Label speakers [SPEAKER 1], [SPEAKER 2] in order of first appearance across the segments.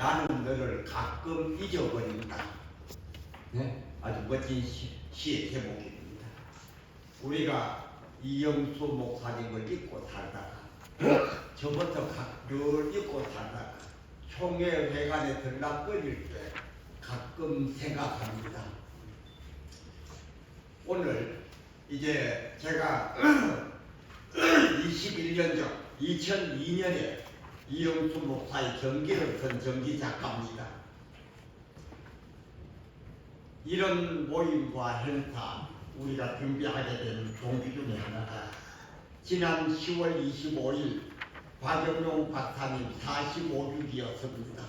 [SPEAKER 1] 나는 너를 가끔 잊어버린다. 네? 아주 멋진 시의 제목입니다. 우리가 이영수 목사님을 잊고 살다가 저부터 늘 잊고 살다가 총회회관에 들락거릴 때 가끔 생각합니다. 오늘 이제 제가 21년 전 2002년에 이영수 목사의 전기를 든 전기 작가입니다. 이런 모임과 행사 우리가 준비하게 된 동기 중에 하나가 지난 10월 25일 박영용 박사님 45주기였습니다.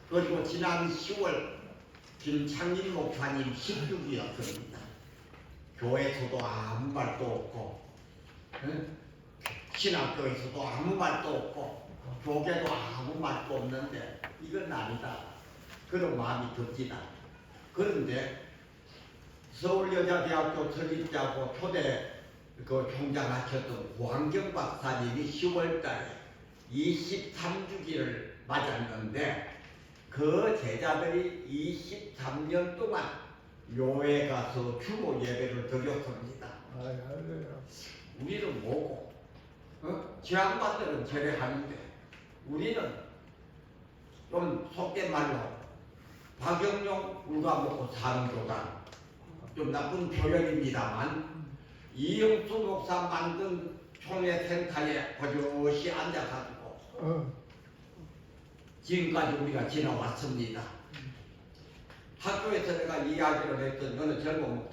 [SPEAKER 1] 그리고 지난 10월 김창림 목사님 10주기였습니다. 교회에서도 아무 말도 없고 신학교에서도 아무 말도 없고 교계도 아무 말도 없는데 이건 아니다. 그런 마음이 듭니다. 그런데 서울여자대학교 설립자고 초대 총장하셨던 구한경 박사님이 10월달에 23주기를 맞았는데 그 제자들이 23년 동안 묘에 가서 추모 예배를 드렸습니다. 우리는 뭐고? 지향반들은 제례하는데 우리는 좀 속된 말로 박영용 울가먹고 사는 교단, 좀 나쁜 표현입니다만 이영수 목사 만든 총회 센터에 버젓이 앉아가지고 지금까지 우리가 지나왔습니다. 학교에서 내가 이야기를 했던 어느 젊은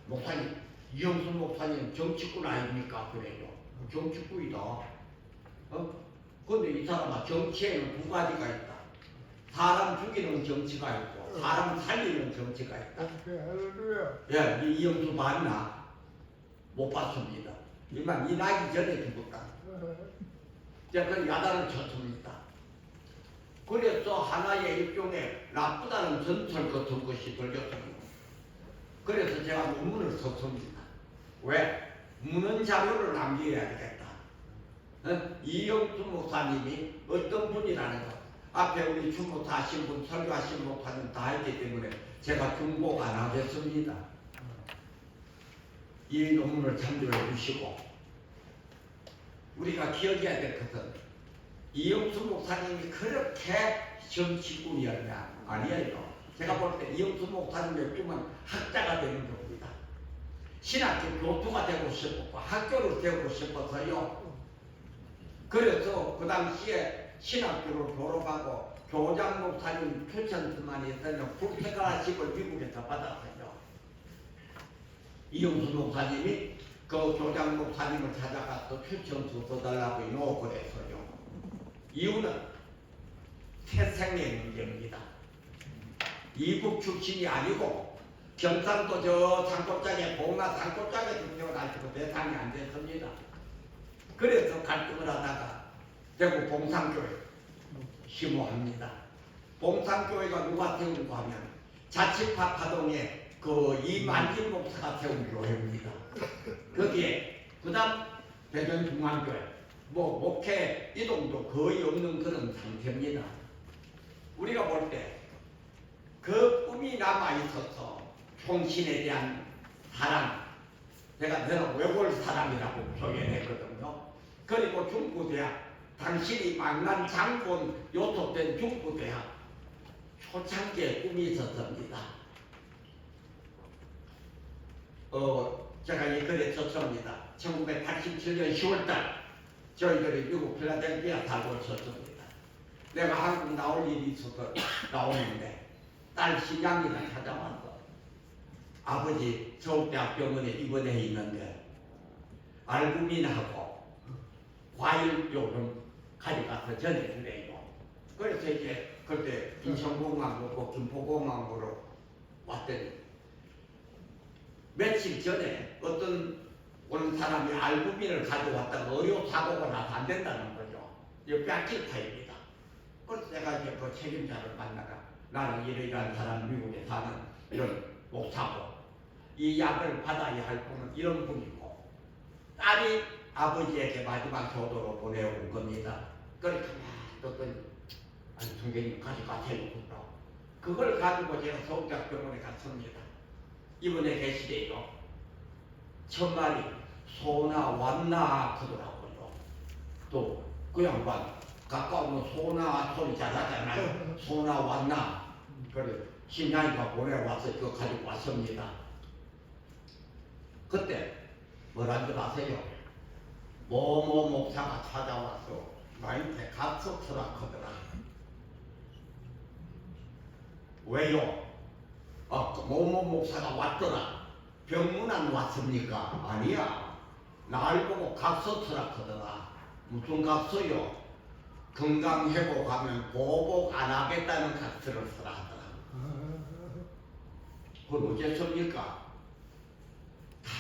[SPEAKER 1] 목사님 이영수 목사님 정치꾼 아닙니까? 그래요. 정치꾼이다. 근데 이 사람아 정치에는 두 가지가 있다. 사람 죽이는 정치가 있고 사람 살리는 정치가 있다. 예, 이영수 봤나? 못 봤습니다. 이만 이 나기 전에 죽었다. 제가 그 야단을 쳤습니다. 그래서 하나의 일종의 나쁘다는 전설 같은 것이 들렸습니다. 그래서 제가 논문을 썼습니다. 왜? 묻는 자료를 남겨야 되겠다. 이영수 목사님이 어떤 분이라는 것. 앞에 우리 주무사 하신 분, 설교하신 목사님 다 했기 때문에 제가 중복 안 하겠습니다. 이 논문을 참조해 주시고 우리가 기억해야 될 것은 이영수 목사님이 그렇게 정치꾼이었냐? 아니에요. 제가 볼 때 이영수 목사님의 꿈은 학자가 되는 겁니다. 신학교 교수가 되고 싶었고 학교를 세우고 싶어서요. 그래서 그 당시에 신학교를 졸업하고 교장 목사님 추천서만 있으면 국회가십을 미국에서 받았어요. 이영수 목사님이 그 교장 목사님을 찾아가서 추천서 써달라고 요구를 했어요. 이유는 태생의 문제입니다. 이북 출신이 아니고 경상도 저 산골짜기에 봉화 산골짜기에 태어나시고 대상이 안 됐습니다. 그래서 갈등을 하다가 대구 봉산교회 심호합니다. 봉산교회가 누가 세운가 하면 자치파 파동에 그 이만진 목사가 세운 교회입니다. 거기에 그 다음 대전중앙교회 목회 이동도 거의 없는 그런 상태입니다. 우리가 볼 때 그 꿈이 남아있어서 총신에 대한 사랑, 내가 외골 사랑이라고 표현했거든요. 그리고 중부대학, 당신이 만난 장본 요톱된 중부대학 초창기에 꿈이 있었습니다. 제가 이 글에 썼습니다. 1987년 10월달 저희들이 미국 필라델피아 살고 있었습니다. 내가 한국 나올 일이 있어서 나오는데 딸 신양이가 찾아와서 아버지 서울대학병원에 입원해 있는데 알부민하고 과일 요금 가져가서 전해주래요. 그래서 이제 그때 인천공항으로 김포공항으로 왔더니 며칠 전에 어떤 어느 사람이 알부민을 가져왔다가 의료사고가 나서 안 된다는 거죠. 이거 뺏길 파입니다. 그래서 내가 이제 그 책임자를 만나가 나는 이러이러한 사람 미국에 사는 이런 목사고 이 약을 받아야 할 분은 이런 분이고 딸이 아버지에게 마지막 효도로 보내온 겁니다. 그러니까 또 아니 성경님 가져가세요. 그걸 가지고 제가 서울대학병원에 갔습니다. 이번에 계시대요. 첫말이 소나 왔나 그러더라고요. 또 그 양반 가까우면 소나 소리 잘하잖아요. 소나 왔나. 그래 신양이가 보내와서 그거 가지고 왔습니다. 그때 뭐란 줄 아세요? 모모 목사가 찾아와서 나한테 갑석서라 하더라. 왜요? 그 모모 목사가 왔더라. 병문안 왔습니까? 아니야. 날 보고 각서서라 하더라. 무슨 각서요? 건강회복하면 보복 안 하겠다는 각서를 쓰라 하더라. 그걸 어째습니까? 다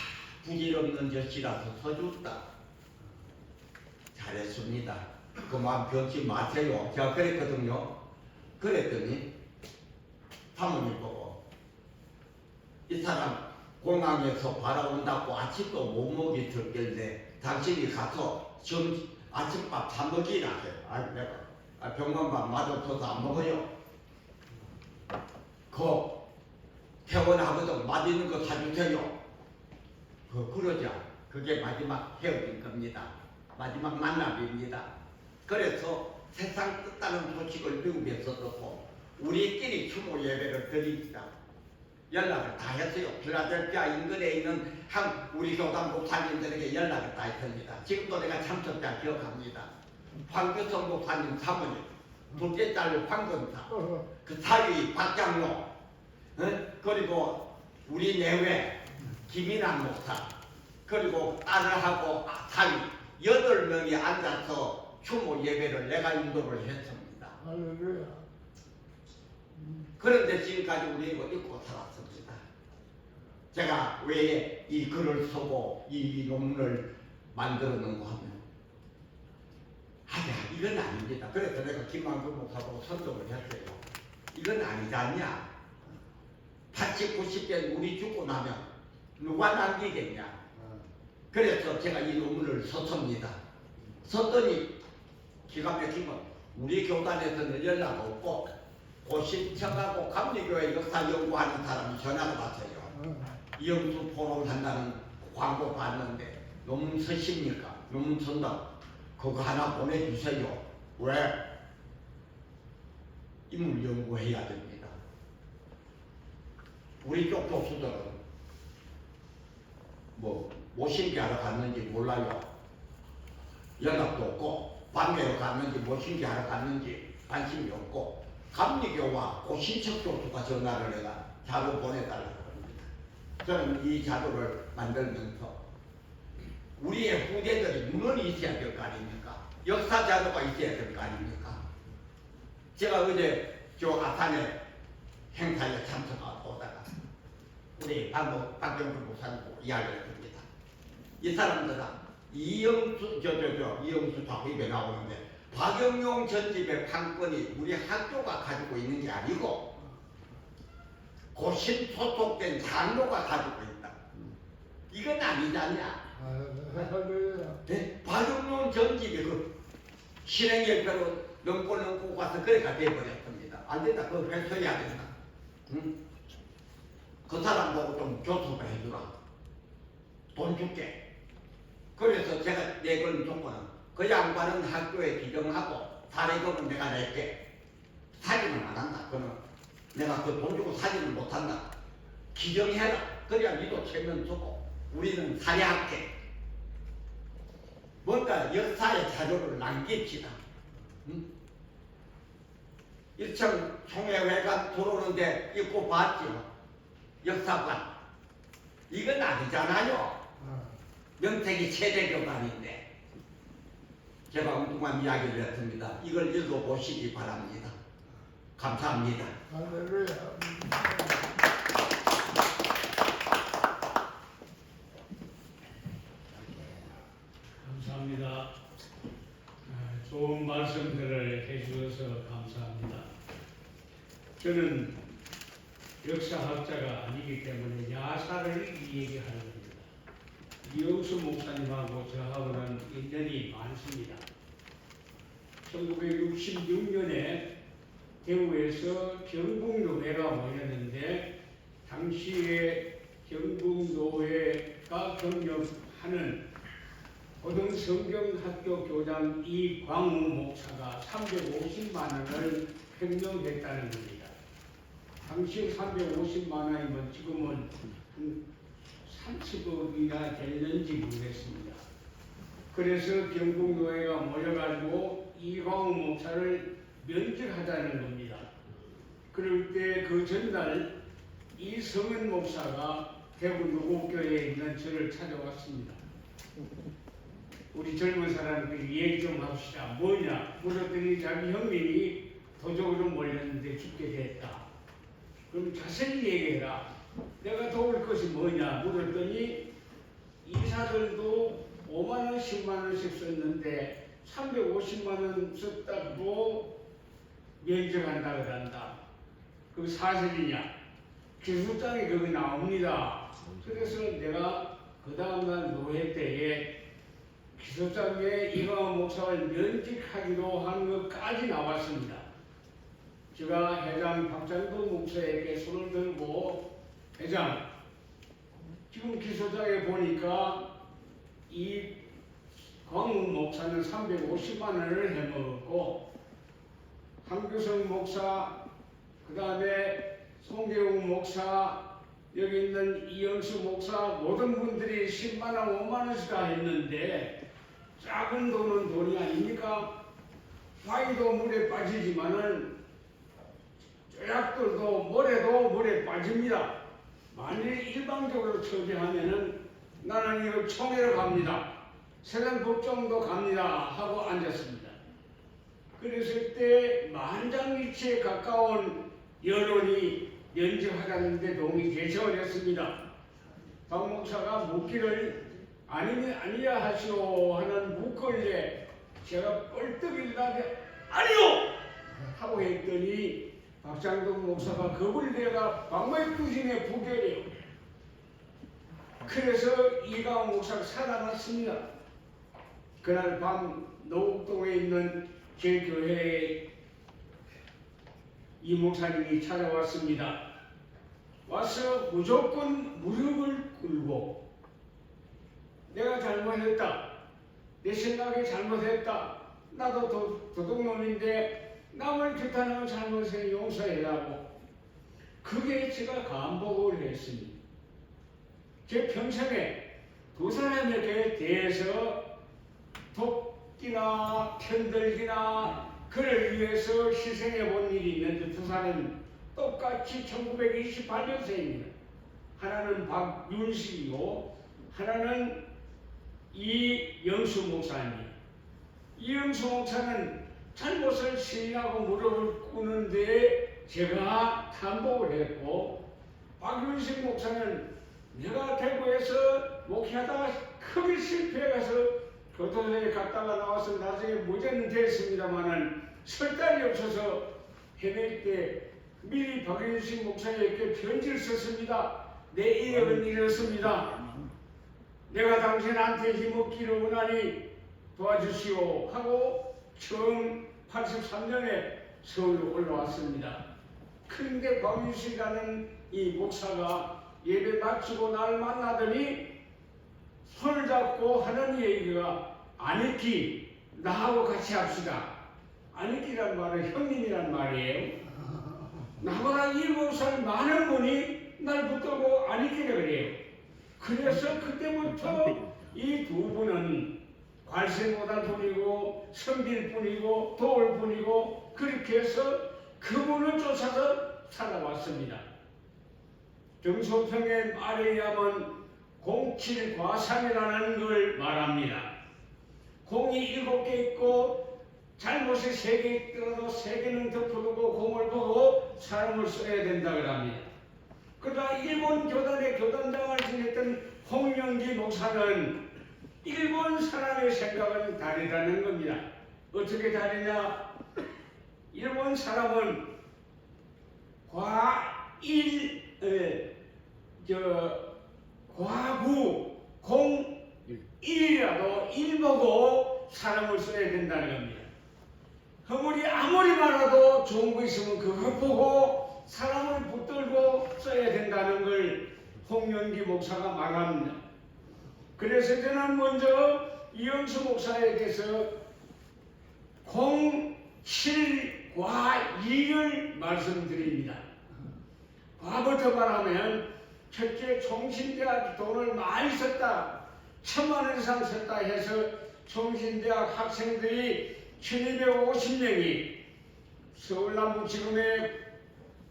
[SPEAKER 1] 부질없는 젖이라서 서줬다. 잘했습니다. 그 마음 변치 마세요. 제가 그랬거든요. 그랬더니 사모님 보고 이 사람 공항에서 바라온다고 아침도 못 먹이 들길래 당신이 가서 아침밥 사 먹이라 해요. 내가 병원밥 맛없어서 안 먹어요. 퇴원하거든 맛있는 거 사주세요. 그러자 그게 마지막 헤어진 겁니다. 마지막 만남입니다. 그래서 세상 끝나는 소식을 미국에서 듣고 우리끼리 추모 예배를 드립니다. 연락을 다 했어요. 필라델피아 인근에 있는 우리 교단 목사님들에게 연락을 다 했습니다. 지금도 내가 참석자 기억합니다. 황교성 목사님 사모님, 둘째 딸 황건사, 그 사위 박장로, 그리고 우리 내외 김인환 목사, 그리고 딸하고 사위 8명이 앉아서 추모 예배를 내가 인도를 했습니다. 그런데 지금까지 우리 이거 잊고 살았습니다. 제가 왜 이 글을 쓰고 이 논문을 만들었는가 하면 이건 아닙니다. 그래서 내가 김만근 목사하고 선동을 했어요. 이건 아니지 않냐? 80, 90대 우리 죽고 나면 누가 남기겠냐? 그래서 제가 이 논문을 썼습니다. 썼더니 기가 막히면 우리 교단에서는 연락 없고 고신청하고 감리교회 역사 연구하는 사람이 전화가 왔어요. 이영수 포럼 한다는 광고 봤는데 논문 쓰십니까? 논문 쓴다. 그거 하나 보내주세요. 왜? 인물 연구해야 됩니다. 우리 쪽 교수들은 모신기하러 갔는지 몰라요. 연락도 없고 반대로 갔는지 모신기하러 갔는지 관심이 없고 감리교와 고신척 교수가 전화를 해가 자료 보내달라고 합니다. 저는 이 자료를 만들면서 우리의 후대들이 문헌이 있어야 될 거 아닙니까? 역사 자료가 있어야 될 거 아닙니까? 제가 어제 저 아산에 행사에 참석하고 오다가 우리 박경수 목사님하고 이야기를 합니다. 이 사람들은 이영수 작업에 나오는데 박영용 전집의 판권이 우리 학교가 가지고 있는 게 아니고 고신 소속된 장로가 가지고 있다. 이건 아니잖냐? 네? 박영용 전집이 그 실행열배로 넘고 가서 그래가 돼버렸습니다. 안 된다. 그거 회수해야 된다. 응? 그 사람 보고 좀 교섭을 해주라. 돈 줄게. 그래서 제가 내건 조건은 그 양반은 학교에 기증하고 사례금은 내가 낼게. 사진은 안 한다. 그는 내가 그 돈 주고 사진을 못 한다. 기증해라. 그래야 니도 체면 주고 우리는 사례할게. 뭔가 역사의 자료를 남깁시다. 응? 1층 총회회관 들어오는데 입고 봤지요. 역사관. 이건 아니잖아요. 명택이 세대교단인데 제가 엉뚱한 이야기를 했습니다. 이걸 읽어보시기 바랍니다. 감사합니다.
[SPEAKER 2] 감사합니다. 좋은 말씀들을 해주셔서 감사합니다. 저는 역사학자가 아니기 때문에 야사를 얘기하는 겁니다. 이영수 목사님하고 저하고는 인연이 많습니다. 1966년에 대구에서 경북노회가 모였는데 당시에 경북노회가 경력하는 고등성경학교 교장 이광우 목사가 350만 원을 횡령했다는 겁니다. 당시 350만 원이면 지금은 한 30억이나 됐는지 모르겠습니다. 그래서 경북노회가 모여가지고 이광우 목사를 면직하자는 겁니다. 그럴 때 그 전날 이성은 목사가 대구 노곡교회에 있는 저를 찾아왔습니다. 우리 젊은 사람들이 얘기 좀 합시다. 뭐냐? 물었더니 자기 형님이 도적으로 몰렸는데 죽게 됐다. 그럼 자세히 얘기해라. 내가 도울 것이 뭐냐? 물었더니 이사들도 5만 원, 10만 원씩 썼는데 350만 원 썼다고 면적한다 그런다. 그 사실이냐? 기술장이 거기 나옵니다. 그래서 내가 그 다음날 노회 때에 기술장에 이광우 목사를 면직하기로 한 것까지 나왔습니다. 제가 회장 박장도 목사에게 손을 들고 회장, 지금 기술장에 보니까 이 광우 목사는 350만 원을 해먹었고 한규성 목사, 그 다음에 송계웅 목사, 여기 있는 이영수 목사 모든 분들이 10만 원, 5만 원씩 다 했는데 작은 돈은 돈이 아닙니까? 바위도 물에 빠지지만은 조약돌도 모래도 물에 빠집니다. 만일 일방적으로 처리하면은 나는 이거 총회로 갑니다. 세상법정도 갑니다 하고 앉았습니다. 그랬을 때 만장일치에 가까운 여론이 면직하자는데 동의 개최하였습니다. 박 목사가 묻기를 아니면 아니야 하시오 하는 묻건데 제가 뻘떡일나게 아니요 하고 했더니 박장동 목사가 겁을 내가 방망이투심에 부결해요. 그래서 이광우 목사가 살아났습니다. 그날 밤 노곡동에 있는 제 교회에 이 목사님이 찾아왔습니다. 와서 무조건 무릎을 꿇고 내가 잘못했다. 내 생각이 잘못했다. 나도 도둑놈인데 남을 규탄하는 잘못을 용서해라고. 그게 제가 감복을 했습니다. 제 평생에 두 사람에게 대해서 돕기나 편들기나 그를 위해서 희생해 본 일이 있는데 두 사람은 똑같이 1928년생입니다. 하나는 박윤식이고 하나는 이영수 목사입니다. 이영수 목사는 잘못을 시인하고 무릎을 꿇는데 제가 탄복을 했고 박윤식 목사는 내가 대구에서 목회하다가 크게 실패해가서 교도소에 갔다가 나와서 나중에 무죄는 됐습니다만은 설 달이 없어서 헤맬 때 미리 박윤식 목사님께 편지를 썼습니다. 내 이력은 이렇습니다. 내가 당신한테 힘없기를 원하니 도와주시오 하고 처음 83년에 서울로 올라왔습니다. 그런데 박윤식이라는 이 목사가 예배 마치고 날 만나더니 손을 잡고 하는 얘기가 아니키 나하고 같이 합시다. 아니키란 말은 형님이란 말이에요. 나보다 7살 많은 분이 날 붙들고 아니키라 그래요. 그래서 그때부터 이 두 분은 관세보다 분이고 성빌 분이고 도울 분이고 그렇게 해서 그분을 쫓아서 살아왔습니다. 정소평의 말에 의하면 07과삼이라는 걸 말합니다. 공이 7개 있고 잘못이 3개 있더라도 3개는 덮어두고 공을 보고 사람을 써야 된다고 합니다. 그러나 일본 교단의 교단장을 지냈던 홍명기 목사는 일본 사람의 생각은 다르다는 겁니다. 어떻게 다르냐? 일본 사람은 과구 공일이라도 일 보고 사람을 써야 된다는 겁니다. 허물이 아무리 많아도 좋은 거 있으면 그거 보고 사람을 붙들고 써야 된다는 걸 홍영기 목사가 말합니다. 그래서 저는 먼저 이영수 목사에게서 공실과 이를 말씀드립니다. 과부터 말하면 첫째, 총신대학 돈을 많이 썼다, 1,000만 원 이상 썼다 해서 총신대학 학생들이 1250명이 서울남부지검에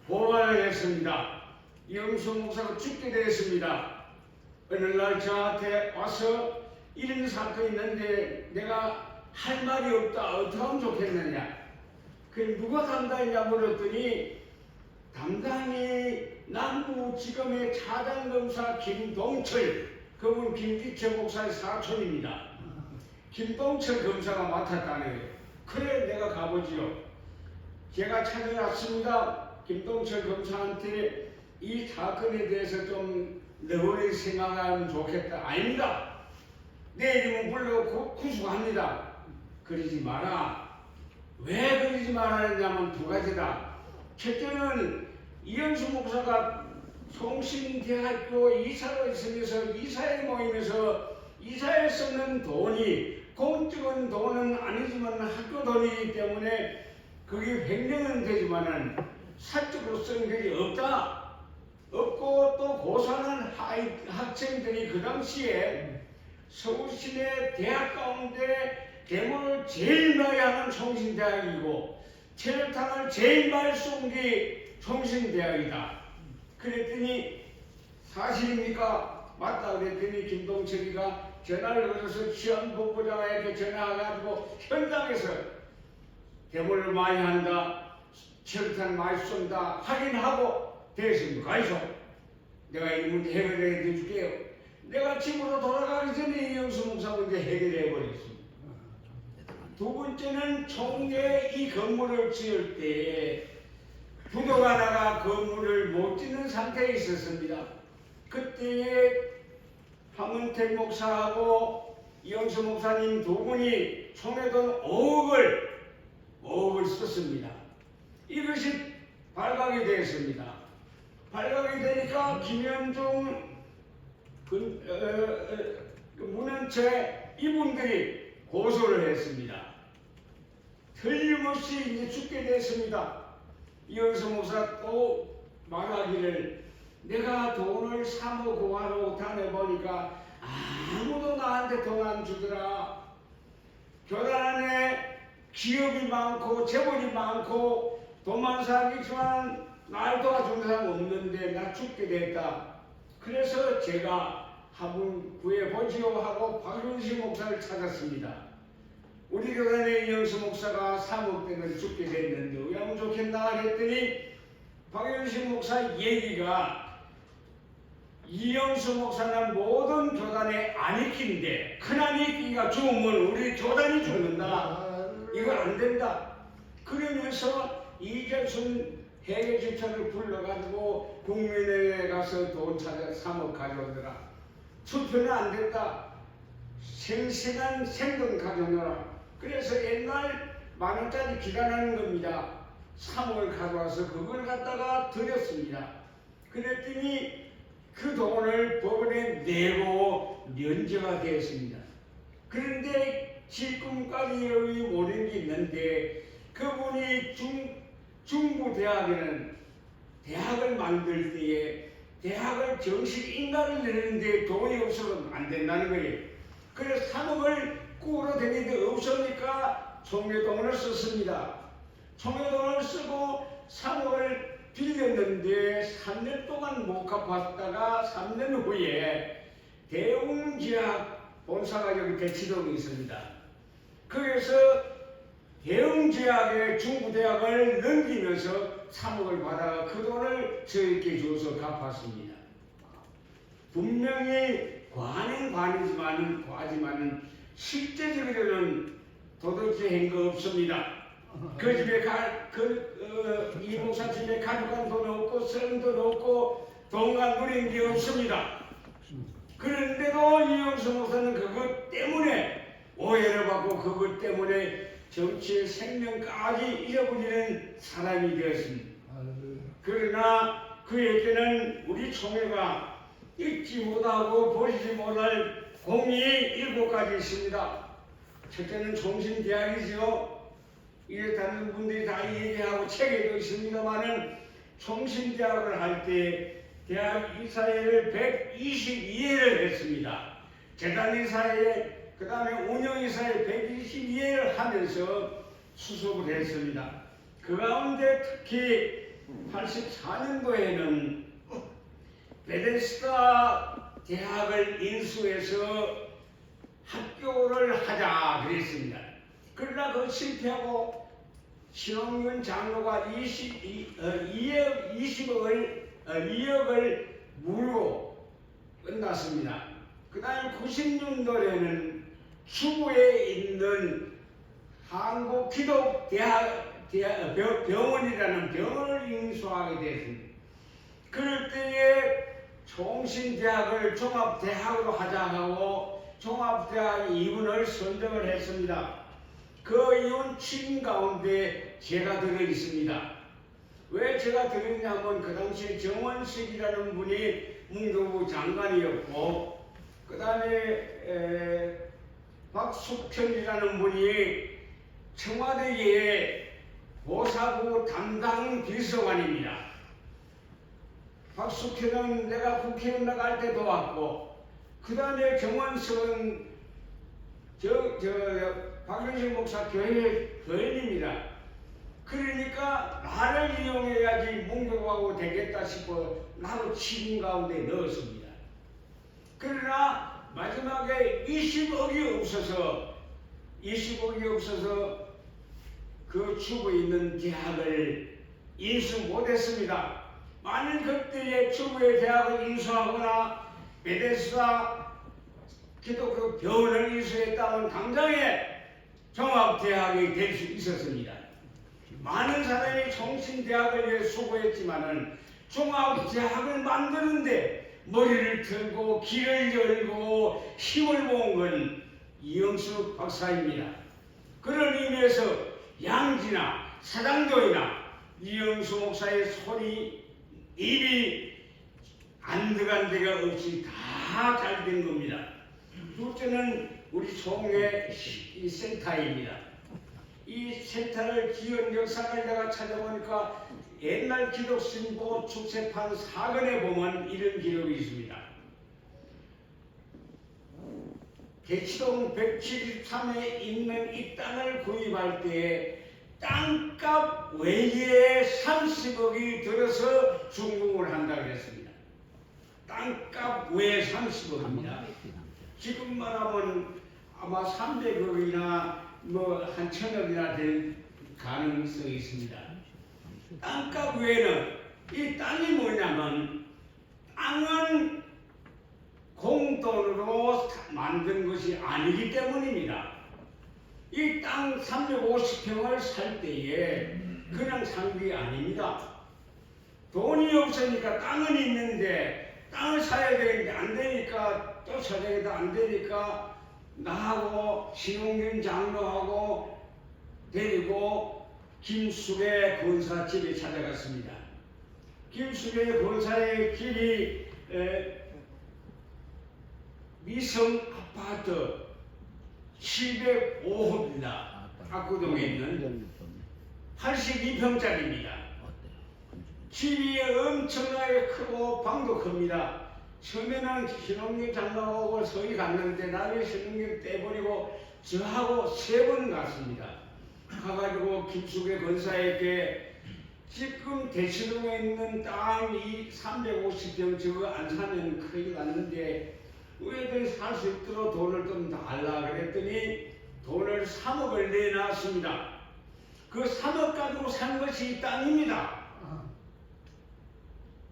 [SPEAKER 2] 고발을 했습니다. 이영수 목사가 죽게 되었습니다. 어느 날 저한테 와서 이런 사건이 있는데 내가 할 말이 없다, 어떻게 하면 좋겠느냐. 그 누가 담당이냐 물었더니 담당이 남부지검의 차장검사 김동철, 그분 김기철 목사의 사촌입니다. 김동철 검사가 맡았다는 거예요. 그래 내가 가보지요. 제가 찾아갔습니다. 김동철 검사한테 이 사건에 대해서 좀 너희 생각하면 좋겠다. 아닙니다. 내 이름은 불러 구속합니다. 그러지 마라. 왜 그러지 말아야냐면 두 가지다. 첫째는 이영수 목사가 성신대학교 이사로 있으면서 이사회 모임에서 이사에 쓰는 돈이 공적인 돈은 아니지만 학교 돈이기 때문에 그게 횡령은 되지만은 사적으로 쓰는 것이 없고 또 고사하는 학생들이 그 당시에 서울시내 대학 가운데 대문을 제일 많이 하는 성신대학이고 체류탄을 제일 많이 쏜 게 성신대학이다. 그랬더니 사실입니까? 맞다 그랬더니 김동철이가 전화를 걸어서 시험본부장에게 전화해가지고 현장에서 대문을 많이 한다, 체류탄 많이 쏜다 확인하고 됐습니다. 가이소. 내가 이 문제 해결해 줄게요. 내가 집으로 돌아가기 전에 이영수 목사 문제 해결해 버렸습니다. 두 번째는 총계 이 건물을 지을 때 부도가 나가 건물을 못 짓는 상태에 있었습니다. 그때에 황은택 목사하고 이영수 목사님 두 분이 총회돈 5억을 썼습니다. 이것이 발각이 되었습니다. 발각이 되니까 김현중 문현채 이분들이 고소를 했습니다. 틀림없이 이제 죽게 됐습니다. 이영수 목사 또 말하기를 내가 돈을 3억 구하러 다녀보니까 아무도 나한테 돈 안 주더라. 교단 안에 기업이 많고 재벌이 많고 돈만 사기지만 날 도와주는 사람 없는데 나 죽게 됐다. 그래서 제가 한번 구해보지요 하고 박윤식 목사를 찾았습니다. 우리 교단의 이영수 목사가 3억 대는 죽게 됐는데 왜 하면 좋겠나 했더니 박윤식 목사 얘기가 이영수 목사는 모든 교단의 안익기인데 큰 안익기가 죽으면 우리 교단이 죽는다. 이거 안 된다. 그러면서 이재순 회계집사를 불러가지고 국민회에 가서 돈 찾아 3억 가져오더라. 투표는 안 됐다. 생생한 생돈 가져오너라. 그래서 옛날 10,000원짜리 기간하는 겁니다. 3억을 가져와서 그걸 갖다가 드렸습니다. 그랬더니 그 돈을 법원에 내고 면제가 되었습니다. 그런데 지금까지 여기 오는 게 있는데 그분이 중부대학에는 대학을 만들 때에 대학을 정식 인가를 내는데 돈이 없어서 안 된다는 거예요. 그래서 3억을 꾸러 다니는데 없으니까 총회돈을 썼습니다. 총회돈을 쓰고 3억을 빌렸는데 3년 동안 못 갚았다가 3년 후에 대웅제약 본사가 여기 대치동에 있습니다. 그래서 대웅제약의 중부대학을 넘기면서 3억을 받아 그 돈을 저에게 줘서 갚았습니다. 분명히 과지만은 실제적으로는 도둑질 한 거 없습니다. 그 집에 이 목사 집에 가져간 돈 없고 쓰는 돈 없고 돈과 누린 게 없습니다. 그런데도 이영수 목사는 그것 때문에 오해를 받고 그것 때문에 정치의 생명까지 잃어버리는 사람이 되었습니다. 그러나 그에게는 우리 총회가 잊지 못하고 버리지 못할 공이 7가지 있습니다. 첫째는 총신대학이죠. 이에 다른 분들이 다 얘기하고 책에도 있습니다만은 총신대학을 할 때 대학 이사회를 122회를 했습니다. 재단 이사회, 그 다음에 운영이사회 122회를 하면서 수습을 했습니다. 그 가운데 특히 84년도에는 베데스다 대학을 인수해서 학교를 하자 그랬습니다. 그러나 그 실패하고 신홍균 장로가 2억을 물고 끝났습니다. 그 다음에 96년도에는 추구에 있는 한국기독병원이라는 병원을 인수하게 됐습니다. 그럴 때에 총신대학을 종합대학으로 하자 하고 종합대학 이군을 선정을 했습니다. 그 이군 7인 가운데 제가 들어 있습니다. 왜 제가 들었냐면 그 당시에 정원식이라는 분이 문교부 장관이었고 그 다음에 박숙현이라는 분이 청와대의 보사부 담당 비서관입니다. 박숙현은 내가 국회의원 나갈 때도 왔고 그 다음에 정원석은 박윤식 목사 교인입니다. 그러니까 나를 이용해야지 문교부하고 되겠다 싶어 나도 7인 가운데 넣었습니다. 그러나 마지막에 20억이 없어서 그 주부에 있는 대학을 인수 못했습니다. 만일 그때에 주부의 대학을 인수하거나 베데스다 기독교 병원을 인수했다면 당장에 종합대학이 될 수 있었습니다. 많은 사람이 총신대학을 위해 수고했지만은 종합대학을 만드는데 머리를 들고 길을 열고 힘을 모은 건 이영수 박사입니다. 그런 의미에서 양지나 사당교회나 이영수 목사의 입이 안 들어간 데가 없이 다 잘 된 겁니다. 둘째는 우리 총회 이 센터입니다. 이 센터를 기원 역사를 내가 찾아보니까 옛날 기독신보 축세판 사건에 보면 이런 기록이 있습니다. 대치동 173에 있는 이 땅을 구입할 때 땅값 외에 30억이 들어서 중공을 한다고 했습니다. 땅값 외에 30억입니다. 지금 말하면 아마 300억이나 한 1000억이나 될 가능성이 있습니다. 땅값 외에는 이 땅이 뭐냐면 땅은 공돈으로 만든 것이 아니기 때문입니다. 이 땅 350평을 살 때에 그냥 산 게 아닙니다. 돈이 없으니까 땅은 있는데 땅을 사야 되는데 안 되니까 또 저녁에도 안 되니까 나하고 신홍균 장로하고 데리고 김숙의 권사집에 찾아갔습니다. 김숙의 권사의 길이 미성 아파트 705호입니다. 압구동에 있는 82평짜리입니다. 집이 엄청나게 크고 방도 큽니다. 처음에는 신홍균 장로하고 서희 갔는데 나를 신홍균 떼버리고 저하고 3번 갔습니다. 가가지고 김숙의 권사에게 지금 대치동에 있는 땅이 350평 저거 안 사면 큰일 났는데 너희들이 살 수 있도록 돈을 좀 달라 그랬더니 돈을 3억을 내놨습니다. 그 3억 가지고 산 것이 이 땅입니다.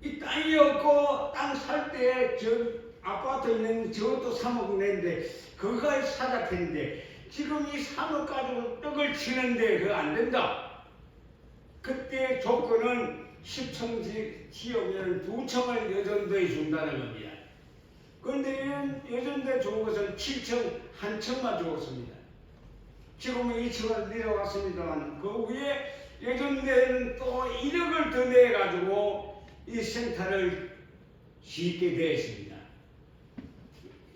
[SPEAKER 2] 이 땅이 없고 땅 살 때 저 아파트 있는 저것도 3억 냈는데 그거가 사자텐데 지금 이 3억 가지고 떡을 치는데 그거 안 된다. 그때 조건은 10층 지역에는 2층을 여전도에 준다는 겁니다. 그런데 여전도에 준 것은 7층 한 층만 주었습니다. 지금은 2층으로 내려왔습니다만 그 위에 예전에는 또 1억을 더 내가지고 이 센터를 짓게 되었습니다.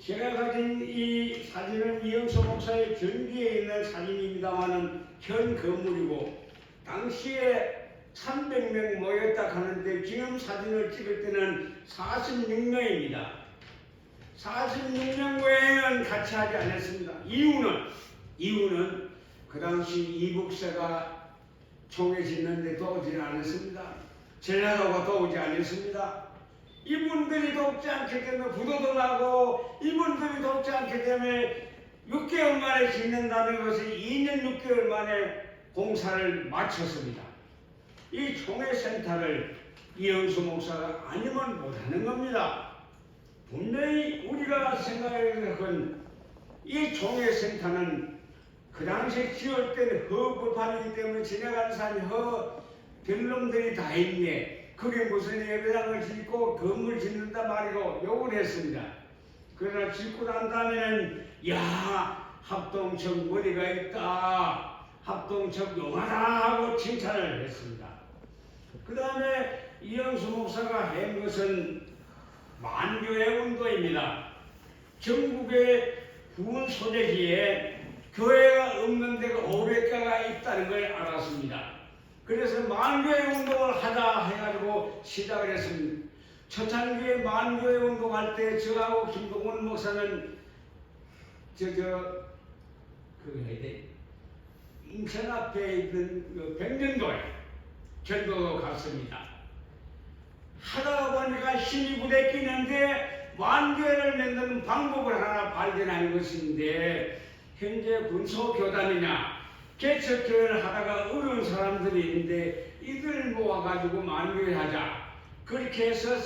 [SPEAKER 2] 제가 가진 이 사진은 이영수 목사의 전기에 있는 사진입니다만은 현 건물이고 당시에 300명 모였다 하는데 지금 사진을 찍을 때는 46명입니다. 46명 외에는 같이 하지 않았습니다. 이유는 그 당시 이북세가 총회 짓는데 도우지 않았습니다. 전라도가 도우지 않았습니다. 이분들이 돕지 않기 때문에 부도도 나고 이분들이 돕지 않기 때문에 6개월 만에 짓는다는 것이 2년 6개월 만에 공사를 마쳤습니다. 이 총회센터를 이영수 목사가 아니면 못하는 겁니다. 분명히 우리가 생각해본 이 총회센터는 그 당시에 지을 때는 허법판이기 때문에 지나가는 사람이 별놈들이 다 있네. 그게 무슨 예배당을 짓고 건물 짓는다 말이고 욕을 했습니다. 그러나 짓고 난 다음에는 야 합동청 머리가 있다. 합동청 용하다 하고 칭찬을 했습니다. 그 다음에 이영수 목사가 한 것은 만교회 운동입니다. 전국의 군 소재지에 교회가 없는 데가 500가가 있다는 걸 알았습니다. 그래서 만교회 운동을 하자 해가지고 시작을 했습니다. 초창기에 만교회 운동할 때 저하고 김동원 목사는 인천 앞에 있는 백령도에 전도로 갔습니다. 하다가 보니까 힘이 부대끼는데 만교회를 만드는 방법을 하나 발견한 것인데 현재 군소교단이냐 개척교회를 하다가 어려운 사람들이 있는데 이들 모아가지고 만교회 하자 그렇게 해서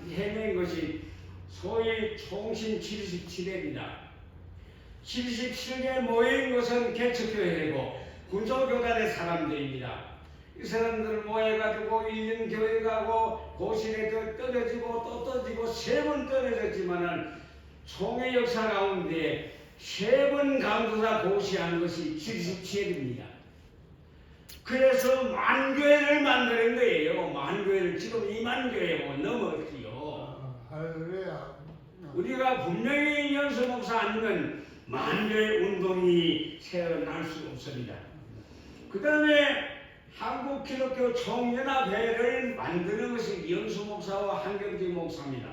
[SPEAKER 2] 해낸 것이 소위 총신 77회입니다. 77회 모인 것은 개척교회이고 군소교단의 사람들입니다. 이 사람들 모여가지고 1년 교회 가고 고실에 떨어지고 또 떨어지고 3번 떨어졌지만은 총회 역사 가운데 3번 강도사 고시한 것이 77입니다. 그래서 만교회를 만드는 거예요. 만교회를 지금 2만 교회고 넘었지요.
[SPEAKER 3] 할렐루야.
[SPEAKER 2] 우리가 분명히 이영수 목사 아니면 만교회 운동이 새어날 수 없습니다. 그 다음에 한국기독교 총연합회를 만드는 것이 이영수 목사와 한경지 목사입니다.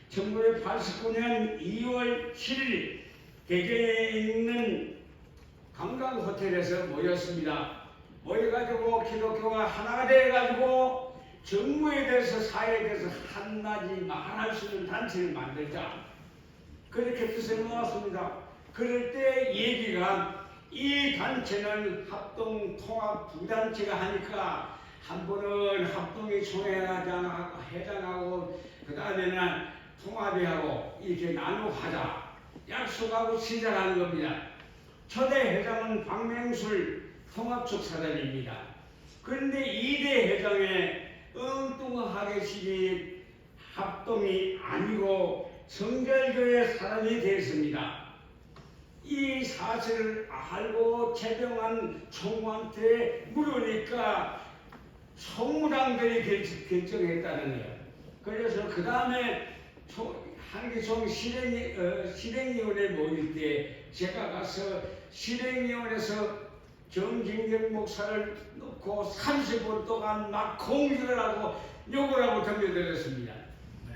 [SPEAKER 2] 1989년 2월 7일 대전에 있는 관광호텔에서 모였습니다. 모여가지고 기독교가 하나가 돼가지고 정부에 대해서 사회에 대해서 한마디 말할 수 있는 단체를 만들자. 그렇게 뜻을 모았습니다. 그럴 때 얘기가 이 단체는 합동통합부단체가 하니까 한 번은 합동이 총회장하고 그 다음에는 통합회하고 이렇게 나누어 하자 약속하고 시작하는 겁니다. 초대 회장은 박명술 통합측 사장입니다. 그런데 2대 회장에 엉뚱하게 시기 합동이 아니고 성결교회 사람이 됐습니다. 이 사실을 알고 최병환 총무한테 물으니까 총무장들이 결정했다는 거예요. 그래서 그 다음에 한기총 실행위원회 모일 때 제가 가서 실행위원회에서 정진경 목사를 놓고 30분 동안 막 공격을 하고 욕을 하고 덤벼들었습니다.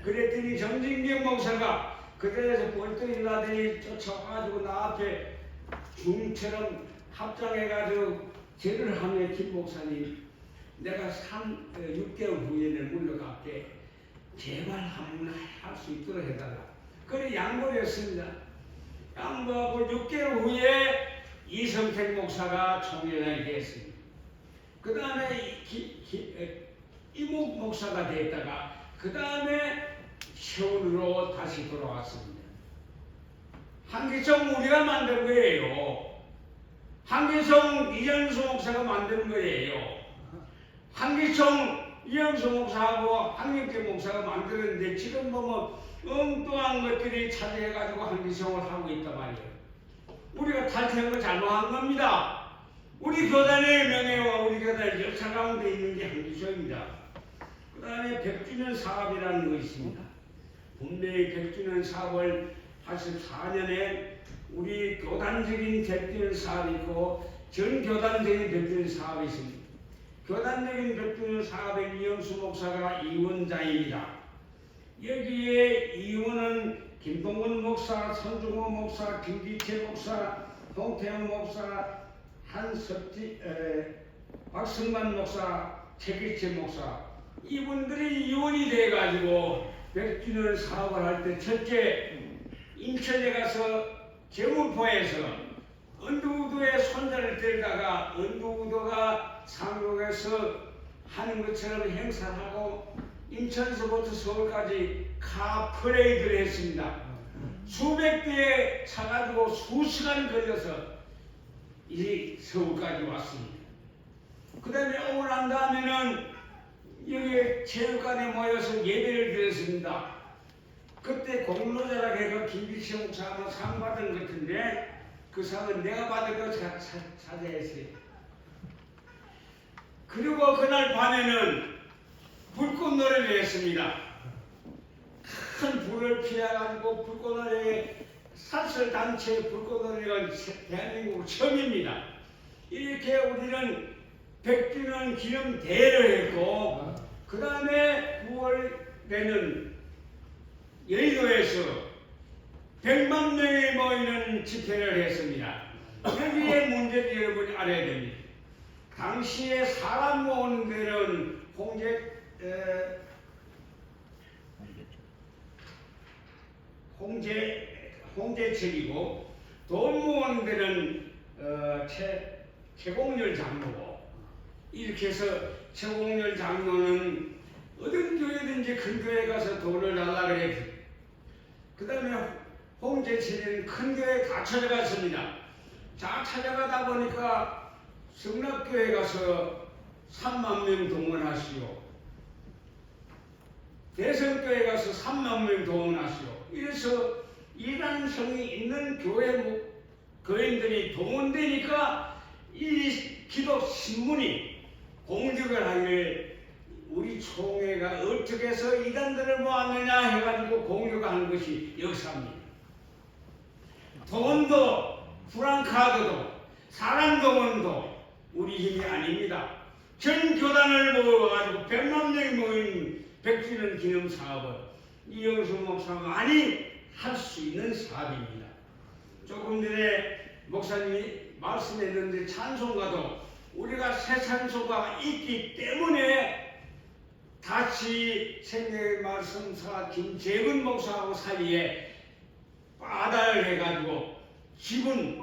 [SPEAKER 2] 그랬더니 정진경 목사가 그때에서 벌떡 일어나더니 쫓아와가지고 나 앞에 중처럼 합장해가지고 제를 하며 김 목사님 내가 6개월 후에는 물러갈게 제발 한번 할 수 있도록 해달라. 그래 양보를 했습니다. 양보하고 6개월 후에 이성택 목사가 총회장이 됐습니다. 그 다음에 이목 목사가 됐다가 그 다음에 세운으로 다시 돌아왔습니다. 한기총 우리가 만든 거예요. 한기총 이영수 목사가 만든 거예요. 한기총 이영수 목사하고 한경재 목사가 만들었는데 지금 보면 엉뚱한 것들이 차지해가지고 한기총을 하고 있단 말이에요. 우리가 탈퇴한 거 잘못한 겁니다. 우리 교단의 명예와 우리 교단의 역사 가운데 있는 게 한기소입니다. 그 다음에 100주년 사업이라는 거 있습니다. 분명히 100주년 사업을 84년에 우리 교단적인 100주년 사업이 있고 전교단적인 100주년 사업이 있습니다. 교단적인 100주년 사업의 이영수 목사가 이원장입니다. 여기에 이원은 김동건 목사, 손중호 목사, 김기채 목사, 홍태영 목사, 박승만 목사, 최기채 목사 이분들이 이원이 돼가지고 100주년 사업을 할 때 첫째 인천에 가서 제물포에서 은두우도에 손자를 데려다가 은두우도가 상록에서 하는 것처럼 행사를 하고 인천서부터 서울까지 카 퍼레이드를 했습니다. 수백 대에 차가지고 수시간 걸려서 이 서울까지 왔습니다. 그 다음에 오고 난 다음에는 여기 체육관에 모여서 예배를 드렸습니다. 그때 공로자라고 김기치 목사가 상 받은 것 같은데 그 상은 내가 받은 거 차지했어요. 그리고 그날 밤에는 불꽃놀이를 했습니다. 큰 불을 피해가지고 불꽃놀이에 사설단체 불꽃놀이가 대한민국 처음입니다. 이렇게 우리는 100주년 기념 대회를 했고 그 다음에 9월에는 여의도에서 100만 명이 모이는 집회를 했습니다. 여기에 문제를 여러분이 알아야 됩니다. 당시에 사람 모으는 데는 홍제책이고 돈 모으는 데는 최공렬 장로고 이렇게 해서 최공렬 장로는 어떤 교회든지 큰 교회 가서 돈을 달라 그랬어요. 그 다음에 홍제책은 큰 교회 다 찾아갔습니다. 다 찾아가다 보니까 성락교회 가서 3만 명 동원하시오. 대성교회 가서 3만 명 동원하시오. 이래서 이단성이 있는 교인들이 동원되니까 이 기독신문이 공격을 하길 우리 총회가 어떻게 해서 이단들을 모았느냐 해가지고 공격하는 것이 역사입니다. 돈도 프랑카드도 사람 동원도 우리 힘이 아닙니다. 전 교단을 모아가지고 100만 명이 모인 100주년 기념 사업은 이영수 목사만이 할 수 있는 사업입니다. 조금 전에 목사님이 말씀했는데 찬송가도 우리가 새 찬송가가 있기 때문에 다시 생명의 말씀사 김재근 목사하고 사이에 빠다를 해가지고 지분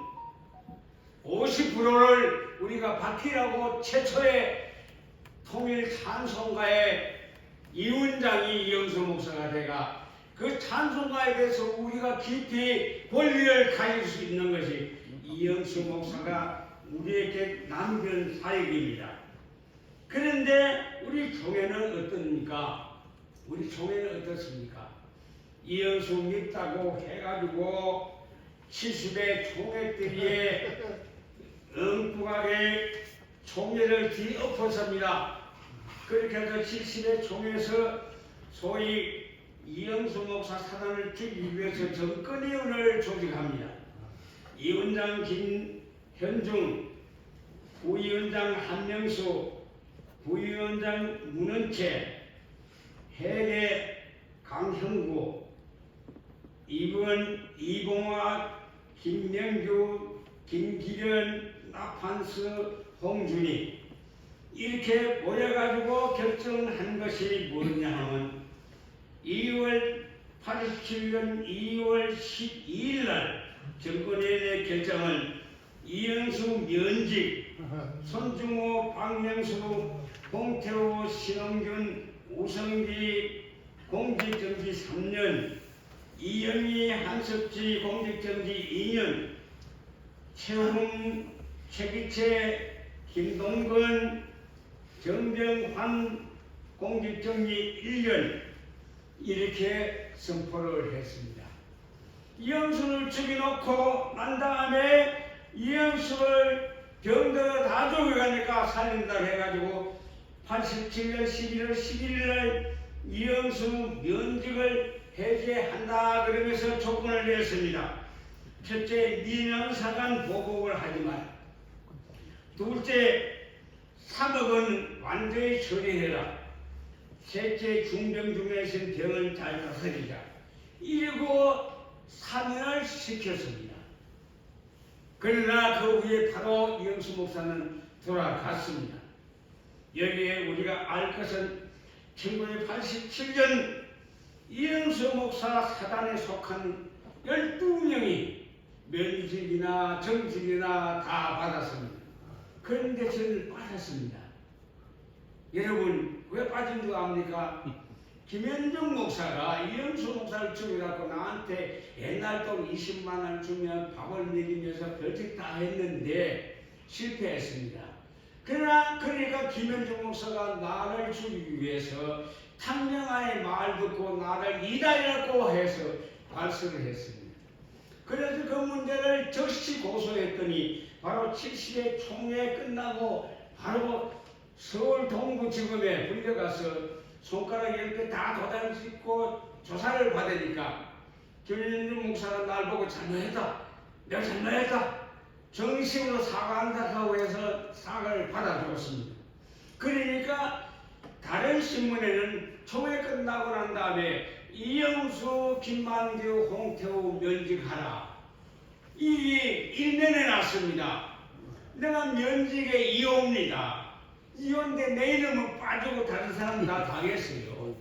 [SPEAKER 2] 50%를 우리가 받기라고 최초의 통일 찬송가의 이원장이 이영수 목사가 돼가 그 찬송가에 대해서 우리가 깊이 권리를 가질 수 있는 것이 이영수 목사가 우리에게 남긴 사역입니다. 그런데 우리 총회는 어떻습니까? 우리 총회는 어떻습니까? 이영수 믿다고 해가지고 70의 총회들이 엉뚱하게 총회를 뒤엎었습니다. 그렇게 해서 70의 총회에서 소위 이영수 목사 사단을 죽이기 위해서 정권위원회를 조직합니다. 위원장 김현중, 부위원장 한명수, 부위원장 문은채, 회계 강형구, 이봉화, 김명규, 김기련, 나판스, 홍준이 이렇게 모여가지고 결정한 것이 뭐냐 하면 2월 87년 2월 12일 날 정권위원회 결정을 이영수 면직, 손중호, 박명수, 홍태호, 신홍균, 우성기 공직정지 3년, 이영희, 한석지 공직정지 2년, 최홍, 최기채, 김동건, 정병환 공직정지 1년 이렇게 선포를 했습니다. 이영수를 죽여놓고 난 다음에 이영수를 병들어 다 죽여가니까 살린다고 해가지고 87년 11월 11일 날 이영수 면직을 해제한다 그러면서 조건을 냈습니다. 첫째, 민영사관 보복을 하지만, 둘째, 3억은 완전히 처리해라. 셋째, 중병 중에서 병을 잘 다스리자. 이러고 사면을 시켰습니다. 그러나 그 후에 바로 이영수 목사는 돌아갔습니다. 여기에 우리가 알 것은 1987년 이영수 목사 사단에 속한 12명이 면직이나 정직이나 다 받았습니다. 그런데 저는 빠졌습니다. 여러분 왜 빠진 줄 압니까? 김현중 목사가 이영수 목사를 죽여갖고 나한테 옛날 돈 20만 원 주면 밥을 먹이면서 별짓 다 했는데 실패했습니다. 그러니까 김현중 목사가 나를 죽이기 위해서 탕명하의 말 듣고 나를 이다이라고 해서 발설을 했습니다. 그래서 그 문제를 즉시 고소했더니 바로 70회 총회 끝나고 바로 서울 동부지검에 불려가서 손가락 이렇게 다 도장 찍고 조사를 받으니까 김현중 목사가 날 보고 잘못했다, 내가 잘못했다, 정식으로 사과한다고 해서 사과를 받아주었습니다. 그러니까 다른 신문에는 총회 끝나고 난 다음에 이영수, 김만규, 홍태우 면직하라, 이 일면에 났습니다. 내가 면직에 이호입니다. 이혼데 내 이름은 빠지고 다른 사람 다 당했어요.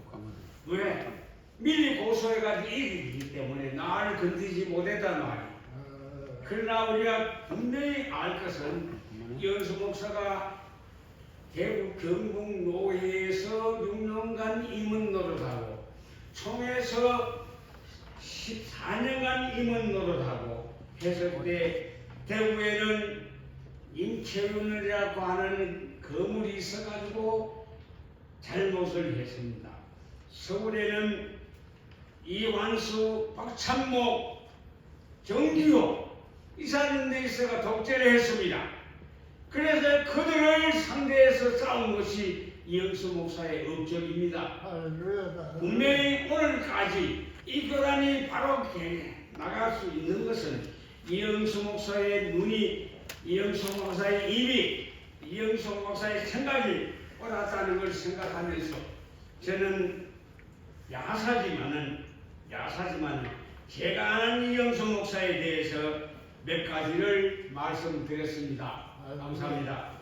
[SPEAKER 2] 왜? 미리 고소해가지고 이기기 때문에 나를 건드리지 못했단 말이에요. 그러나 우리가 분명히 알 것은 이영수 목사가 대구 경북 노회에서 6년간 임원 노릇하고 총에서 14년간 임원 노릇하고 해서 그때 대구에는 임채윤이라고 하는 거물이 있어가지고 잘못을 했습니다. 서울에는 이완수, 박찬목, 정기호 이 사람들이 있어가 독재를 했습니다. 그래서 그들을 상대해서 싸운 것이 이영수 목사의 업적입니다. 분명히 오늘까지 이 교단이 바로 나갈 수 있는 것은 이영수 목사의 눈이, 이영수 목사의 입이, 이영수 목사의 생각이 옳았다는 걸 생각하면서 저는 야사지만은 제가 아는 이영수 목사에 대해서 몇 가지를 말씀드렸습니다. 감사합니다.